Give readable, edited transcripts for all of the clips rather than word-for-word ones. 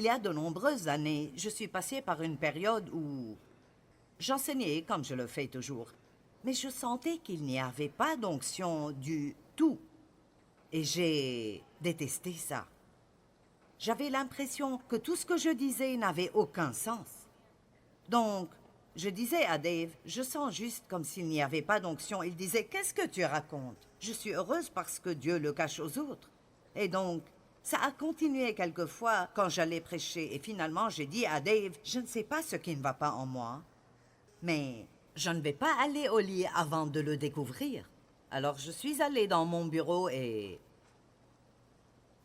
il y a de nombreuses années, je suis passée par une période où j'enseignais comme je le fais toujours, mais je sentais qu'il n'y avait pas d'onction du tout. Et j'ai détesté ça. J'avais l'impression que tout ce que je disais n'avait aucun sens. Donc, je disais à Dave, je sens juste comme s'il n'y avait pas d'onction. Il disait, qu'est-ce que tu racontes? Je suis heureuse parce que Dieu le cache aux autres. Et donc, ça a continué quelquefois quand j'allais prêcher. Et finalement, j'ai dit à Dave, je ne sais pas ce qui ne va pas en moi, mais je ne vais pas aller au lit avant de le découvrir. Alors, je suis allée dans mon bureau et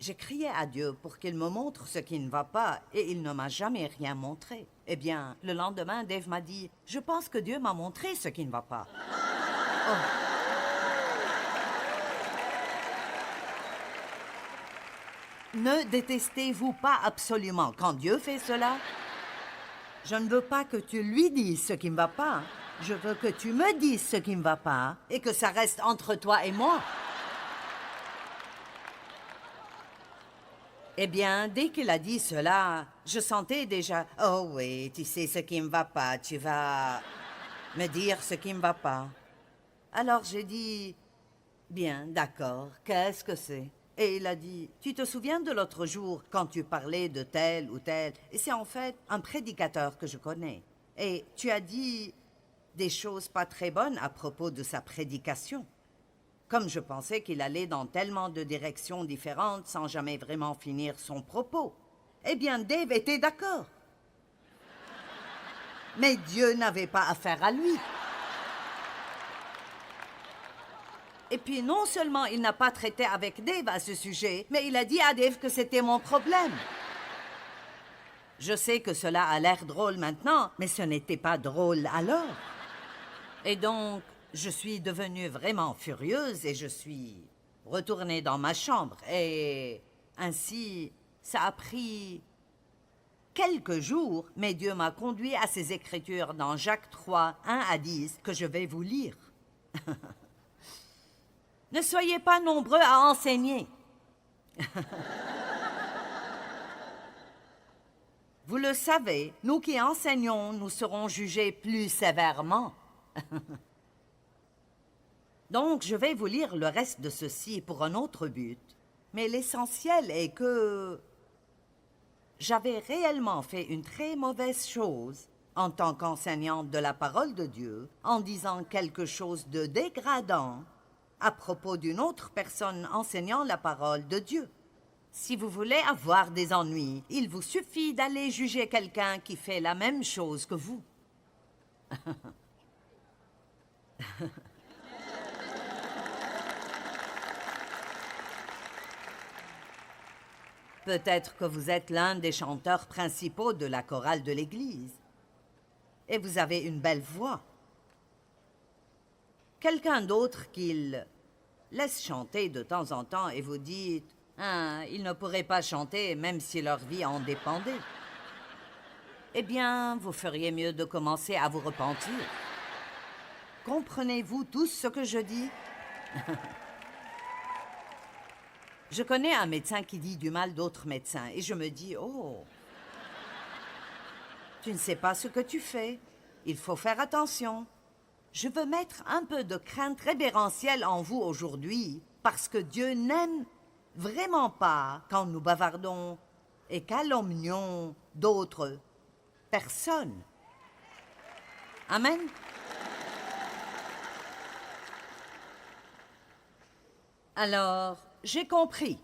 j'ai crié à Dieu pour qu'il me montre ce qui ne va pas, et il ne m'a jamais rien montré. Eh bien, le lendemain, Dave m'a dit, « Je pense que Dieu m'a montré ce qui ne va pas. » Oh. Ne détestez-vous pas absolument quand Dieu fait cela? Je ne veux pas que tu lui dises ce qui ne va pas. Je veux que tu me dises ce qui ne va pas et que ça reste entre toi et moi. Eh bien, dès qu'il a dit cela, je sentais déjà, « Oh oui, tu sais ce qui ne va pas, tu vas me dire ce qui ne va pas. » Alors j'ai dit, « Bien, d'accord, qu'est-ce que c'est? » Et il a dit, « Tu te souviens de l'autre jour quand tu parlais de tel ou tel? Et c'est en fait un prédicateur que je connais. Et tu as dit des choses pas très bonnes à propos de sa prédication. » Comme je pensais qu'il allait dans tellement de directions différentes sans jamais vraiment finir son propos. Eh bien, Dave était d'accord. Mais Dieu n'avait pas affaire à lui. Et puis, non seulement il n'a pas traité avec Dave à ce sujet, mais il a dit à Dave que c'était mon problème. Je sais que cela a l'air drôle maintenant, mais ce n'était pas drôle alors. Et donc, je suis devenue vraiment furieuse et je suis retournée dans ma chambre. Et ainsi, ça a pris quelques jours, mais Dieu m'a conduit à ces écritures dans Jacques 3, 1 à 10, que je vais vous lire. Ne soyez pas nombreux à enseigner. Vous le savez, nous qui enseignons, nous serons jugés plus sévèrement. Donc, je vais vous lire le reste de ceci pour un autre but. Mais l'essentiel est que j'avais réellement fait une très mauvaise chose en tant qu'enseignante de la parole de Dieu, en disant quelque chose de dégradant à propos d'une autre personne enseignant la parole de Dieu. Si vous voulez avoir des ennuis, il vous suffit d'aller juger quelqu'un qui fait la même chose que vous. Peut-être que vous êtes l'un des chanteurs principaux de la chorale de l'Église. Et vous avez une belle voix. Quelqu'un d'autre qu'il laisse chanter de temps en temps et vous dites « Ah, ils ne pourraient pas chanter même si leur vie en dépendait. » Eh bien, vous feriez mieux de commencer à vous repentir. Comprenez-vous tous ce que je dis? Je connais un médecin qui dit du mal d'autres médecins et je me dis « Oh, tu ne sais pas ce que tu fais. Il faut faire attention. » Je veux mettre un peu de crainte révérentielle en vous aujourd'hui parce que Dieu n'aime vraiment pas quand nous bavardons et calomnions d'autres personnes. Amen. Alors, j'ai compris.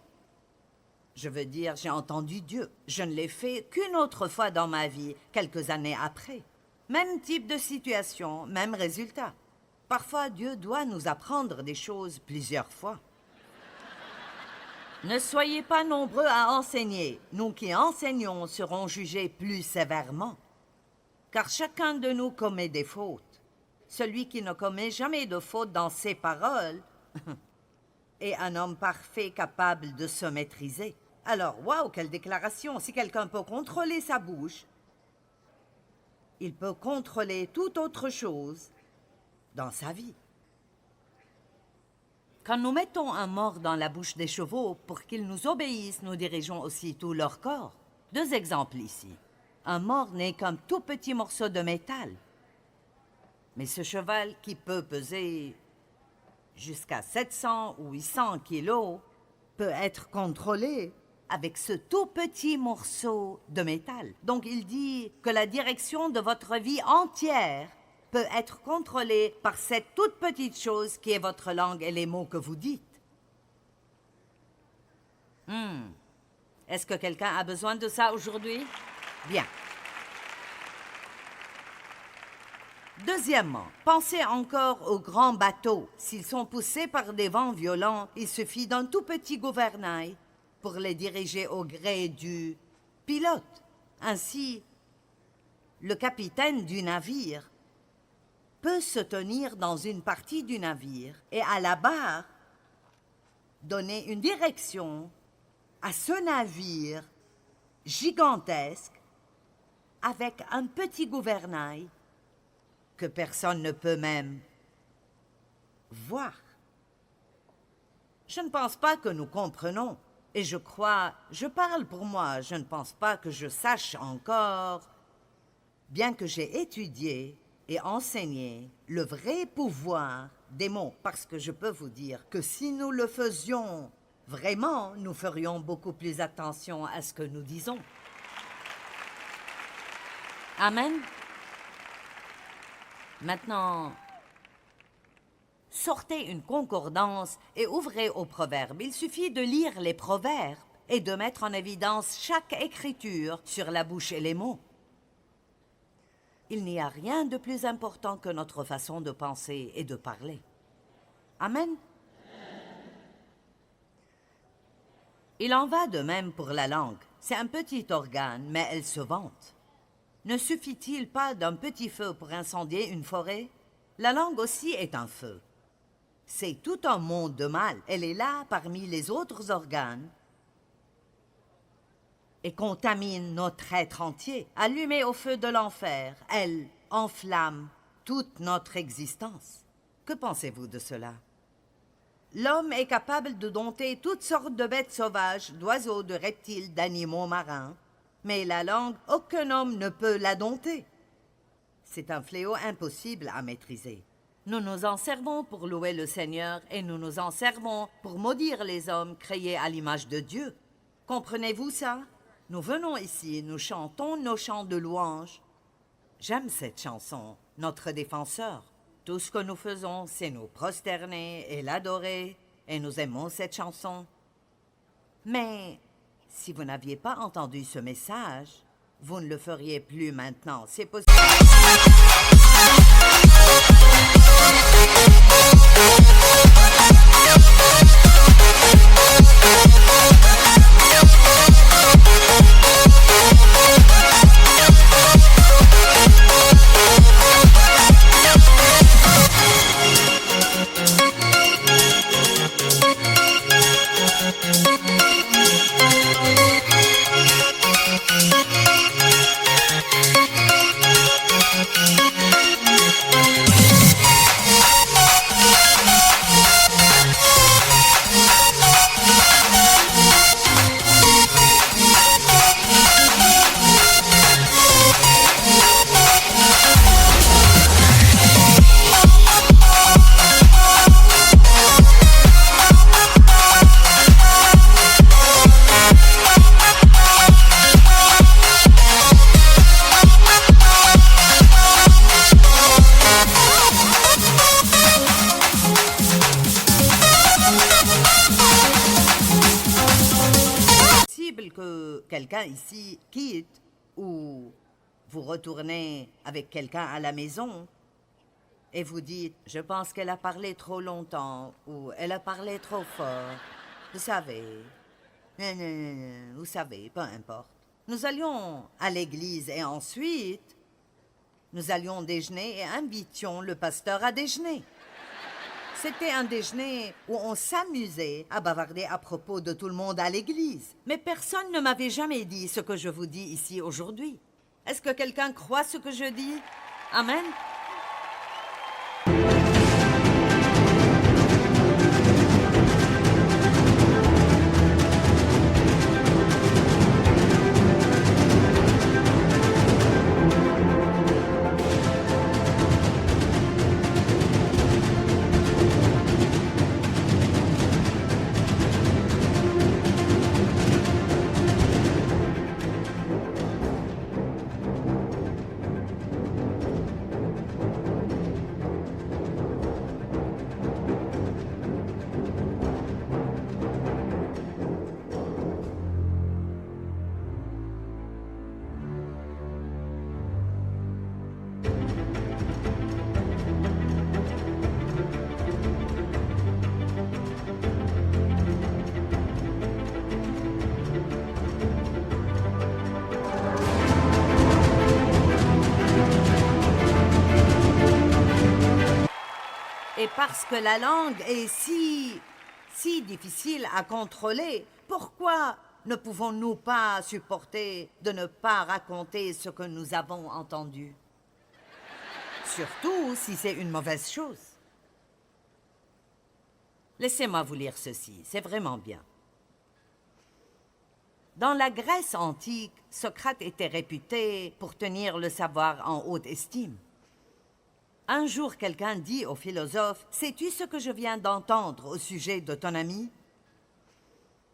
Je veux dire, j'ai entendu Dieu. Je ne l'ai fait qu'une autre fois dans ma vie, quelques années après. Même type de situation, même résultat. Parfois, Dieu doit nous apprendre des choses plusieurs fois. Ne soyez pas nombreux à enseigner. Nous qui enseignons serons jugés plus sévèrement. Car chacun de nous commet des fautes. Celui qui ne commet jamais de faute dans ses paroles est un homme parfait capable de se maîtriser. Alors, waouh, quelle déclaration! Si quelqu'un peut contrôler sa bouche, il peut contrôler toute autre chose dans sa vie. Quand nous mettons un mors dans la bouche des chevaux pour qu'ils nous obéissent, nous dirigeons aussi tout leur corps. 2 exemples ici. Un mort n'est qu'un tout petit morceau de métal. Mais ce cheval qui peut peser jusqu'à 700 ou 800 kilos peut être contrôlé avec ce tout petit morceau de métal. Donc il dit que la direction de votre vie entière peut être contrôlée par cette toute petite chose qui est votre langue et les mots que vous dites. Est-ce que quelqu'un a besoin de ça aujourd'hui? Bien. Deuxièmement, pensez encore aux grands bateaux. S'ils sont poussés par des vents violents, il suffit d'un tout petit gouvernail pour les diriger au gré du pilote. Ainsi, le capitaine du navire peut se tenir dans une partie du navire et à la barre donner une direction à ce navire gigantesque avec un petit gouvernail que personne ne peut même voir. Je ne pense pas que nous comprenons. Et je parle pour moi, je ne pense pas que je sache encore, bien que j'ai étudié et enseigné le vrai pouvoir des mots, parce que je peux vous dire que si nous le faisions vraiment, nous ferions beaucoup plus attention à ce que nous disons. Amen. Maintenant, sortez une concordance et ouvrez aux proverbes. Il suffit de lire les proverbes et de mettre en évidence chaque écriture sur la bouche et les mots. Il n'y a rien de plus important que notre façon de penser et de parler. Amen. Il en va de même pour la langue. C'est un petit organe, mais elle se vante. Ne suffit-il pas d'un petit feu pour incendier une forêt? La langue aussi est un feu. C'est tout un monde de mal. Elle est là parmi les autres organes et contamine notre être entier. Allumée au feu de l'enfer, elle enflamme toute notre existence. Que pensez-vous de cela? L'homme est capable de dompter toutes sortes de bêtes sauvages, d'oiseaux, de reptiles, d'animaux marins. Mais la langue, aucun homme ne peut la dompter. C'est un fléau impossible à maîtriser. Nous nous en servons pour louer le Seigneur et nous nous en servons pour maudire les hommes créés à l'image de Dieu. Comprenez-vous ça? Nous venons ici, nous chantons nos chants de louange. J'aime cette chanson, notre défenseur. Tout ce que nous faisons, c'est nous prosterner et l'adorer, et nous aimons cette chanson. Mais si vous n'aviez pas entendu ce message, vous ne le feriez plus maintenant. C'est possible. Que quelqu'un ici quitte ou vous retournez avec quelqu'un à la maison et vous dites « Je pense qu'elle a parlé trop longtemps » ou « Elle a parlé trop fort ». Vous savez, vous savez, peu importe. Nous allions à l'église et ensuite, nous allions déjeuner et invitions le pasteur à déjeuner. C'était un déjeuner où on s'amusait à bavarder à propos de tout le monde à l'église. Mais personne ne m'avait jamais dit ce que je vous dis ici aujourd'hui. Est-ce que quelqu'un croit ce que je dis? Amen. Et parce que la langue est si difficile à contrôler, pourquoi ne pouvons-nous pas supporter de ne pas raconter ce que nous avons entendu? Surtout si c'est une mauvaise chose. Laissez-moi vous lire ceci, c'est vraiment bien. Dans la Grèce antique, Socrate était réputé pour tenir le savoir en haute estime. Un jour, quelqu'un dit au philosophe, « Sais-tu ce que je viens d'entendre au sujet de ton ami ?»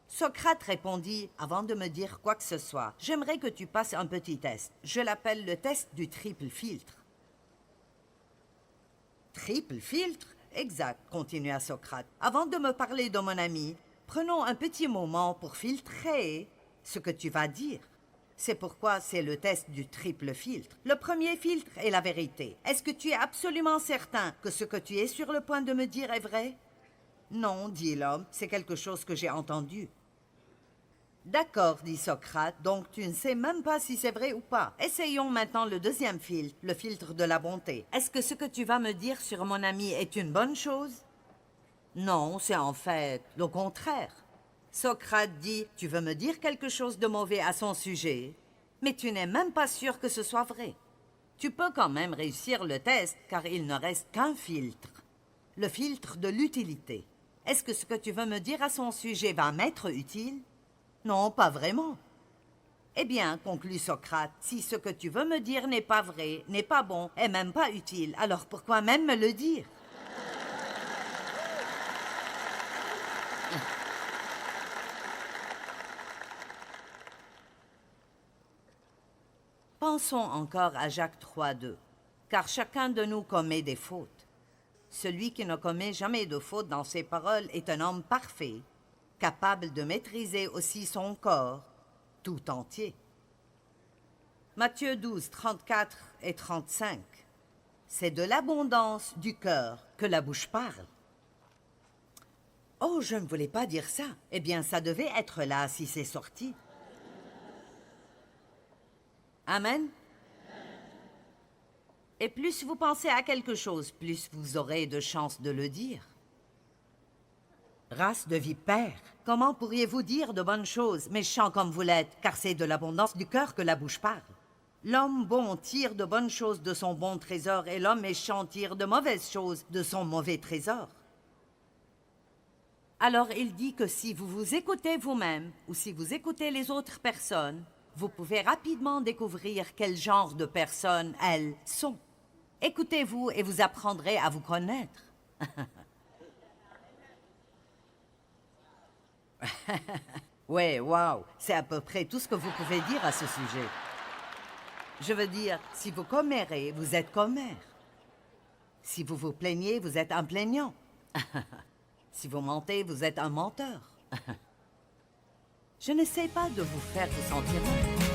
Socrate répondit, « Avant de me dire quoi que ce soit, j'aimerais que tu passes un petit test. Je l'appelle le test du triple filtre. » Triple filtre? Exact, continua Socrate. Avant de me parler de mon ami, prenons un petit moment pour filtrer ce que tu vas dire. C'est pourquoi c'est le test du triple filtre. Le premier filtre est la vérité. Est-ce que tu es absolument certain que ce que tu es sur le point de me dire est vrai? Non, dit l'homme, c'est quelque chose que j'ai entendu. D'accord, dit Socrate, donc tu ne sais même pas si c'est vrai ou pas. Essayons maintenant le deuxième filtre, le filtre de la bonté. Est-ce que ce que tu vas me dire sur mon ami est une bonne chose? Non, c'est en fait le contraire. Socrate dit, tu veux me dire quelque chose de mauvais à son sujet, mais tu n'es même pas sûr que ce soit vrai. Tu peux quand même réussir le test, car il ne reste qu'un filtre. Le filtre de l'utilité. Est-ce que ce que tu veux me dire à son sujet va m'être utile? Non, pas vraiment. Eh bien, conclut Socrate, si ce que tu veux me dire n'est pas vrai, n'est pas bon, et même pas utile, alors pourquoi même me le dire? Pensons encore à Jacques 3,2. Car chacun de nous commet des fautes. Celui qui ne commet jamais de faute dans ses paroles est un homme parfait, capable de maîtriser aussi son corps tout entier. Matthieu 12, 34 et 35. C'est de l'abondance du cœur que la bouche parle. Oh, je ne voulais pas dire ça. Eh bien, ça devait être là si c'est sorti. Amen. Et plus vous pensez à quelque chose, plus vous aurez de chances de le dire. Race de vipères, comment pourriez-vous dire de bonnes choses, méchants comme vous l'êtes, car c'est de l'abondance du cœur que la bouche parle. L'homme bon tire de bonnes choses de son bon trésor, et l'homme méchant tire de mauvaises choses de son mauvais trésor. Alors il dit que si vous vous écoutez vous-même, ou si vous écoutez les autres personnes, vous pouvez rapidement découvrir quel genre de personnes elles sont. Écoutez-vous et vous apprendrez à vous connaître. Ouais, waouh, c'est à peu près tout ce que vous pouvez dire à ce sujet. Je veux dire, si vous commérez, vous êtes commère. Si vous vous plaignez, vous êtes un plaignant. Si vous mentez, vous êtes un menteur. Je n'essaie pas de vous faire vous sentir mal.